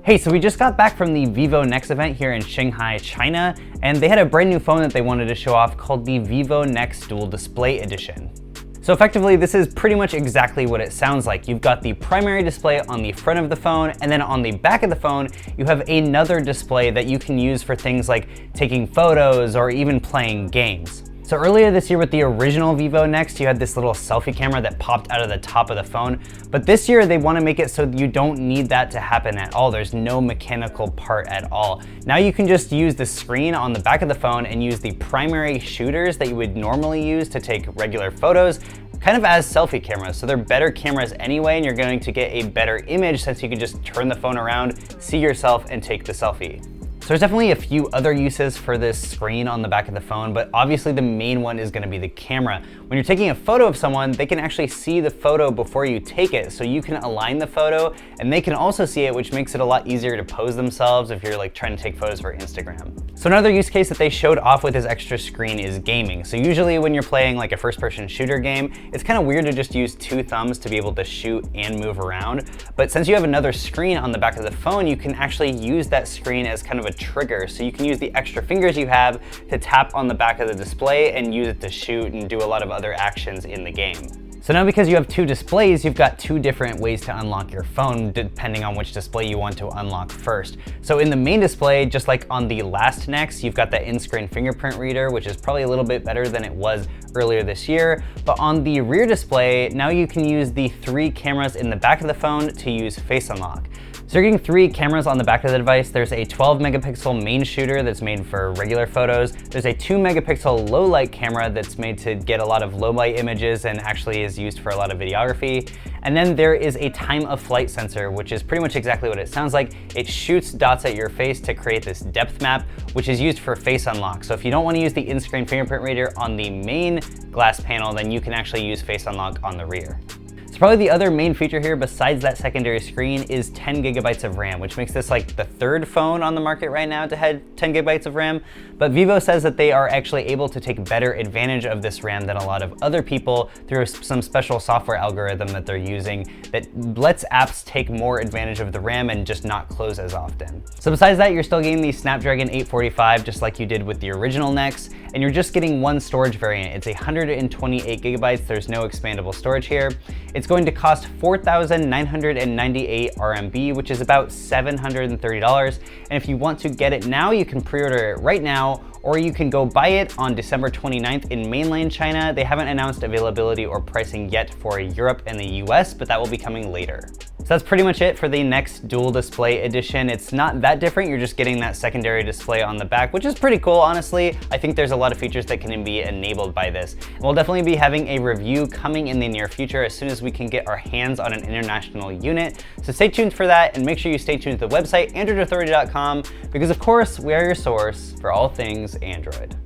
Hey, so we just got back from the Vivo NEX event here in Shanghai, China, and they had a brand new phone that they wanted to show off called the Vivo NEX Dual Display Edition. So effectively, this is pretty much exactly what it sounds like. You've got the primary display on the front of the phone, and then on the back of the phone, you have another display that you can use for things like taking photos or even playing games. So earlier this year with the original Vivo NEX, you had this little selfie camera that popped out of the top of the phone. But this year they want to make it so you don't need that to happen at all. There's no mechanical part at all. Now you can just use the screen on the back of the phone and use the primary shooters that you would normally use to take regular photos kind of as selfie cameras. So they're better cameras anyway, and you're going to get a better image since you can just turn the phone around, see yourself, and take the selfie. So there's definitely a few other uses for this screen on the back of the phone, but obviously the main one is going to be the camera. When you're taking a photo of someone, they can actually see the photo before you take it, so you can align the photo and they can also see it, which makes it a lot easier to pose themselves if you're like trying to take photos for Instagram. So another use case that they showed off with this extra screen is gaming. So usually when you're playing like a first-person shooter game, it's kind of weird to just use two thumbs to be able to shoot and move around. But since you have another screen on the back of the phone, you can actually use that screen as kind of a trigger. So you can use the extra fingers you have to tap on the back of the display and use it to shoot and do a lot of other actions in the game. So now because you have two displays, you've got two different ways to unlock your phone depending on which display you want to unlock first. So in the main display, just like on the last NEX, you've got that in-screen fingerprint reader, which is probably a little bit better than it was earlier this year. But on the rear display, now you can use the three cameras in the back of the phone to use Face Unlock. So you're getting three cameras on the back of the device. There's a 12 megapixel main shooter that's made for regular photos. There's a 2 megapixel low light camera that's made to get a lot of low light images and actually is used for a lot of videography. And then there is a time of flight sensor, which is pretty much exactly what it sounds like. It shoots dots at your face to create this depth map, which is used for face unlock. So if you don't want to use the in-screen fingerprint reader on the main glass panel, then you can actually use face unlock on the rear. So probably the other main feature here besides that secondary screen is 10 gigabytes of RAM, which makes this like the third phone on the market right now to have 10 gigabytes of RAM. But Vivo says that they are actually able to take better advantage of this RAM than a lot of other people through some special software algorithm that they're using that lets apps take more advantage of the RAM and just not close as often. So besides that, you're still getting the Snapdragon 845 just like you did with the original NEX, and you're just getting one storage variant. It's 128 gigabytes. There's no expandable storage here. It's going to cost 4,998 RMB, which is about $730. And if you want to get it now, you can pre-order it right now, or you can go buy it on December 29th in mainland China. They haven't announced availability or pricing yet for Europe and the US, but that will be coming later. So that's pretty much it for the NEX Dual Display Edition. It's not that different, you're just getting that secondary display on the back, which is pretty cool, honestly. I think there's a lot of features that can be enabled by this. And we'll definitely be having a review coming in the near future as soon as we can get our hands on an international unit. So stay tuned for that, and make sure you stay tuned to the website, androidauthority.com, because of course, we are your source for all things Android.